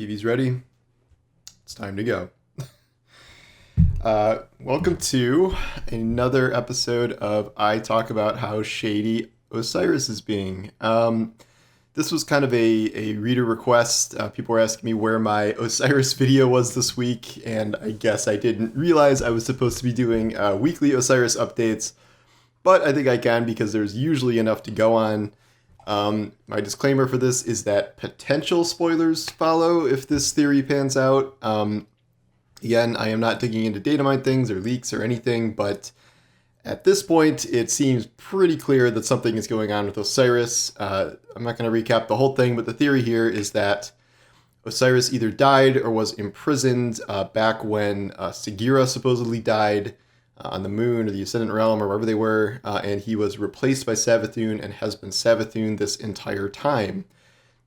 Evie's ready. It's time to go. Welcome to another episode of I Talk About How Shady Osiris is being. This was kind of a reader request. People were asking me where my Osiris video was this week, and I guess I didn't realize I was supposed to be doing weekly Osiris updates, but I think I can because there's usually enough to go on. My disclaimer for this is that potential spoilers follow if this theory pans out. Again, I am not digging into data mine things or leaks or anything, but at this point, it seems pretty clear that something is going on with Osiris. I'm not going to recap the whole thing, but the theory here is that Osiris either died or was imprisoned back when Sagira supposedly died on the moon or the Ascendant Realm or wherever they were, and he was replaced by Savathun and has been Savathun this entire time.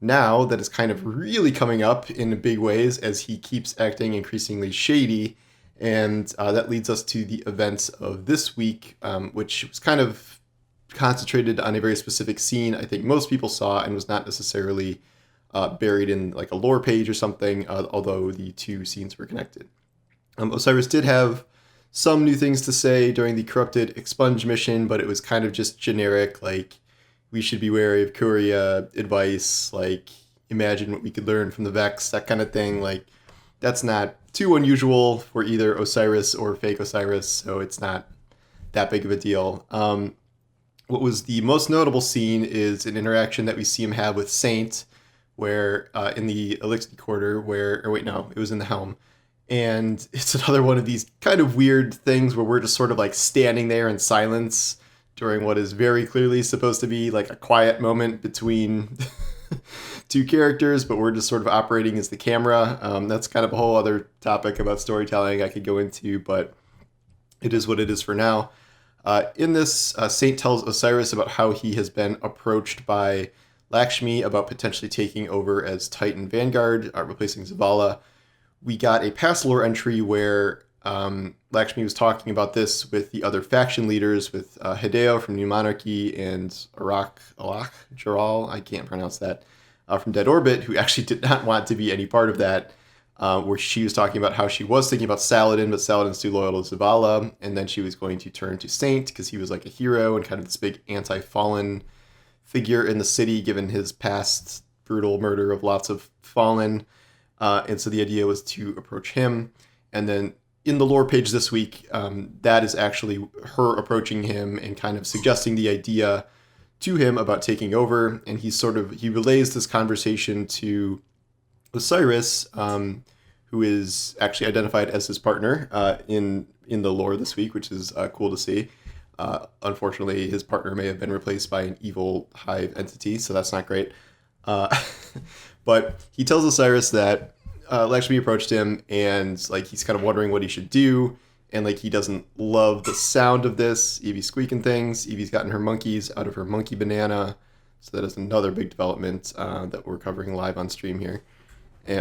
Now that is kind of really coming up in big ways as he keeps acting increasingly shady, and that leads us to the events of this week, which was kind of concentrated on a very specific scene I think most people saw and was not necessarily buried in like a lore page or something, although the two scenes were connected. Osiris did have some new things to say during the Corrupted Expunge mission, but it was kind of just generic, like, we should be wary of Kuria advice, like, imagine what we could learn from the Vex, that kind of thing. Like, that's not too unusual for either Osiris or fake Osiris, so it's not that big of a deal. What was the most notable scene is an interaction that we see him have with Saint, where, in the Elixir Quarter, it was in the Helm. And it's another one of these kind of weird things where we're just sort of like standing there in silence during what is very clearly supposed to be like a quiet moment between two characters, but we're just sort of operating as the camera. That's kind of a whole other topic about storytelling I could go into, but it is what it is for now. In this, Saint tells Osiris about how he has been approached by Lakshmi about potentially taking over as Titan Vanguard, replacing Zavala. We got a past lore entry where Lakshmi was talking about this with the other faction leaders, with Hideo from New Monarchy and Alak Jaral, I can't pronounce that, from Dead Orbit, who actually did not want to be any part of that, where she was talking about how she was thinking about Saladin, but Saladin's too loyal to Zavala, and then she was going to turn to Saint because he was like a hero and kind of this big anti-Fallen figure in the city, given his past brutal murder of lots of Fallen. And so the idea was to approach him. And then in the lore page this week, that is actually her approaching him and kind of suggesting the idea to him about taking over. And he relays this conversation to Osiris, who is actually identified as his partner in the lore this week, which is cool to see. Unfortunately, his partner may have been replaced by an evil hive entity, so that's not great. But he tells Osiris that Lakshmi approached him and like he's kind of wondering what he should do, and like he doesn't love the sound of this. Evie squeaking things. Evie's gotten her monkeys out of her monkey banana, so that is another big development that we're covering live on stream here. And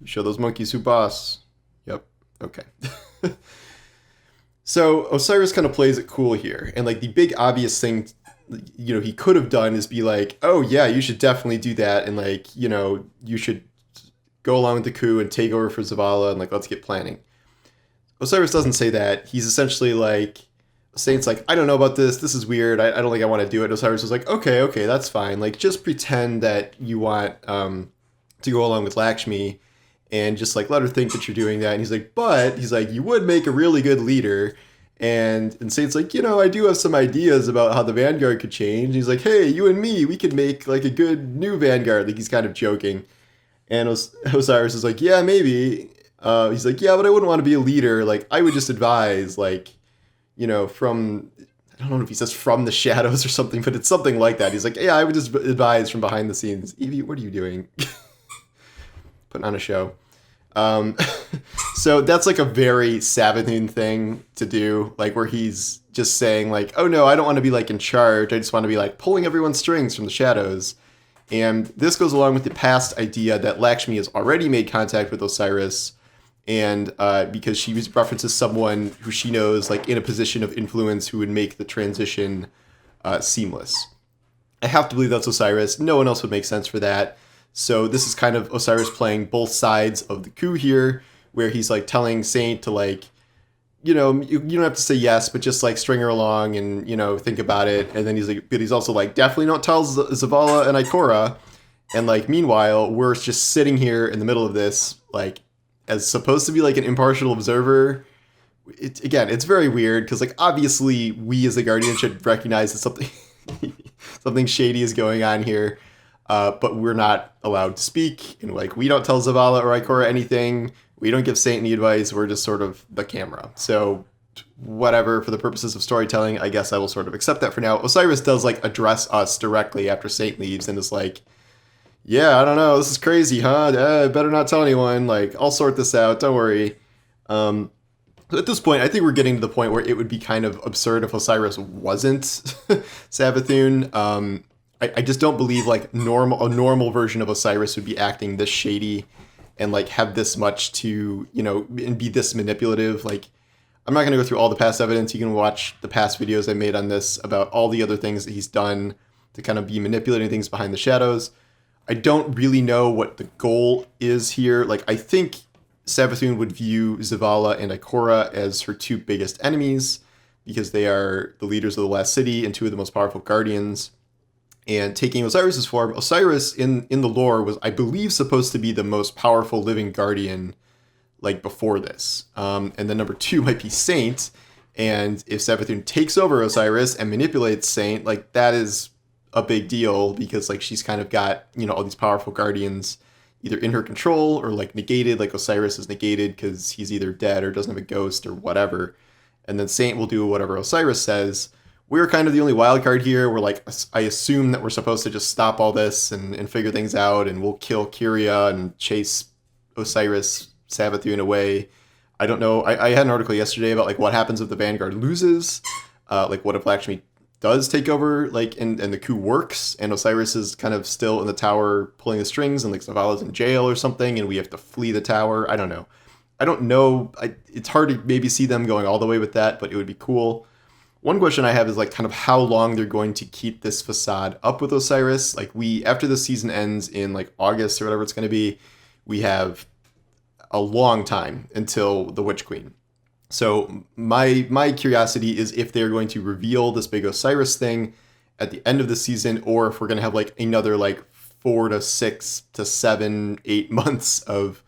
you show those monkeys who boss. Yep. Okay. So Osiris kind of plays it cool here, and like the big obvious thing he could have done is be like, oh yeah, you should definitely do that, and like, you should go along with the coup and take over for Zavala, and like, let's get planning. Osiris doesn't say that. He's essentially like, Saint's like, I don't know about this is weird, I don't think I want to do it. Osiris was like, okay, that's fine, like, just pretend that you want to go along with Lakshmi, and just like let her think that you're doing that. And he's like, you would make a really good leader. And Saint's like, I do have some ideas about how the Vanguard could change. And he's like, hey, you and me, we could make like a good new Vanguard. Like, he's kind of joking. And Osiris is like, yeah, maybe. He's like, yeah, but I wouldn't want to be a leader. Like, I would just advise, like, from, I don't know if he says from the shadows or something, but it's something like that. He's like, yeah, I would just advise from behind the scenes. Evie, what are you doing? Putting on a show. So that's like a very Savathun thing to do, like where he's just saying like, oh no, I don't want to be like in charge. I just want to be like pulling everyone's strings from the shadows. And this goes along with the past idea that Lakshmi has already made contact with Osiris, and because she references someone who she knows like in a position of influence who would make the transition seamless. I have to believe that's Osiris. No one else would make sense for that. So this is kind of Osiris playing both sides of the coup here, where he's like telling Saint to like, you don't have to say yes, but just like string her along and, think about it. And then he's like, but he's also like, definitely don't tell Zavala and Ikora. And like, meanwhile, we're just sitting here in the middle of this, like, as supposed to be like an impartial observer. It's very weird because like, obviously we as the Guardian should recognize that something shady is going on here. But we're not allowed to speak. And like, we don't tell Zavala or Ikora anything. We don't give Saint any advice. We're just sort of the camera. So whatever, for the purposes of storytelling, I guess I will sort of accept that for now. Osiris does like address us directly after Saint leaves and is like, yeah, I don't know, this is crazy, huh? Better not tell anyone. Like, I'll sort this out. Don't worry. So at this point, I think we're getting to the point where it would be kind of absurd if Osiris wasn't Savathun. I just don't believe like a normal version of Osiris would be acting this shady and like have this much to, and be this manipulative. Like, I'm not going to go through all the past evidence. You can watch the past videos I made on this about all the other things that he's done to kind of be manipulating things behind the shadows. I don't really know what the goal is here. Like, I think Savathun would view Zavala and Ikora as her two biggest enemies because they are the leaders of the last city and two of the most powerful guardians. And taking Osiris's form, Osiris in the lore was, I believe, supposed to be the most powerful living guardian, like, before this. And then number two might be Saint. And if Savathun takes over Osiris and manipulates Saint, like, that is a big deal because, like, she's kind of got, all these powerful guardians either in her control or, like, negated. Like, Osiris is negated because he's either dead or doesn't have a ghost or whatever. And then Saint will do whatever Osiris says. We're kind of the only wild card here. We're like, I assume that we're supposed to just stop all this and figure things out, and we'll kill Kyria and chase Osiris, Savathun away. I don't know. I had an article yesterday about like what happens if the Vanguard loses. Like what if Lakshmi does take over, like, and the coup works, and Osiris is kind of still in the tower pulling the strings, and like Zavala's in jail or something, and we have to flee the tower. I don't know. It's hard to maybe see them going all the way with that, but it would be cool. One question I have is like kind of how long they're going to keep this facade up with Osiris. Like after the season ends in like August or whatever it's going to be, we have a long time until the Witch Queen. So my curiosity is if they're going to reveal this big Osiris thing at the end of the season, or if we're going to have like another like 4 to 6 to 7, 8 months of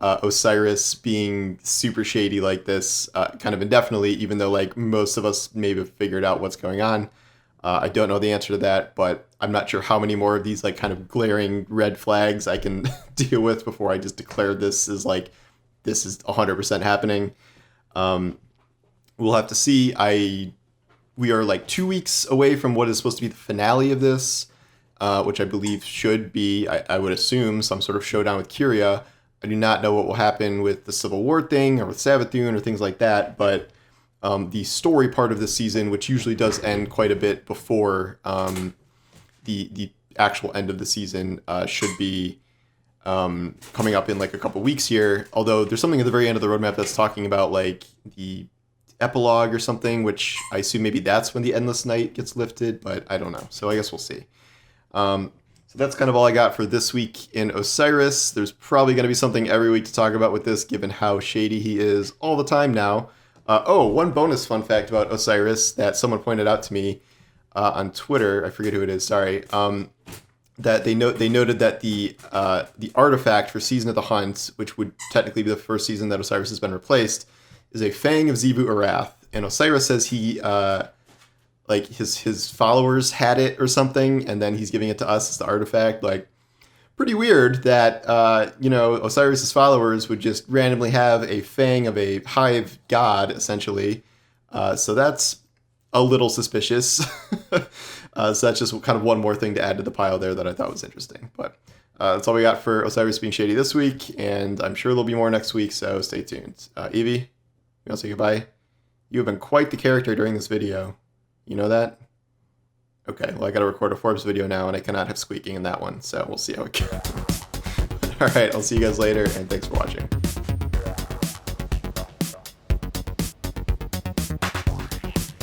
Osiris being super shady like this, kind of indefinitely, even though like most of us maybe have figured out what's going on. I don't know the answer to that, but I'm not sure how many more of these like kind of glaring red flags I can deal with before I just declare this is 100% happening. We'll have to see. We are like 2 weeks away from what is supposed to be the finale of this, which I believe should be, I would assume, some sort of showdown with Kyria. I do not know what will happen with the Civil War thing or with Savathun or things like that, but the story part of the season, which usually does end quite a bit before the actual end of the season, should be coming up in like a couple weeks here. Although there's something at the very end of the roadmap that's talking about like the epilogue or something, which I assume maybe that's when the Endless Night gets lifted, but I don't know. So I guess we'll see. So that's kind of all I got for this week in Osiris. There's probably going to be something every week to talk about with this, given how shady he is all the time now. One bonus fun fact about Osiris that someone pointed out to me on Twitter. I forget who it is. Sorry. That they noted that the artifact for Season of the Hunt, which would technically be the first season that Osiris has been replaced, is a Fang of Zebu Arath. And Osiris says he like his followers had it or something, and then he's giving it to us as the artifact. Like, pretty weird that Osiris's followers would just randomly have a fang of a hive god, essentially. So that's a little suspicious. So that's just kind of one more thing to add to the pile there that I thought was interesting. But that's all we got for Osiris being shady this week, and I'm sure there'll be more next week, so stay tuned. Evie, you want to say goodbye? You have been quite the character during this video. You know that? Okay, well, I gotta record a Forbes video now, and I cannot have squeaking in that one, so we'll see how it goes. Alright, I'll see you guys later, and thanks for watching.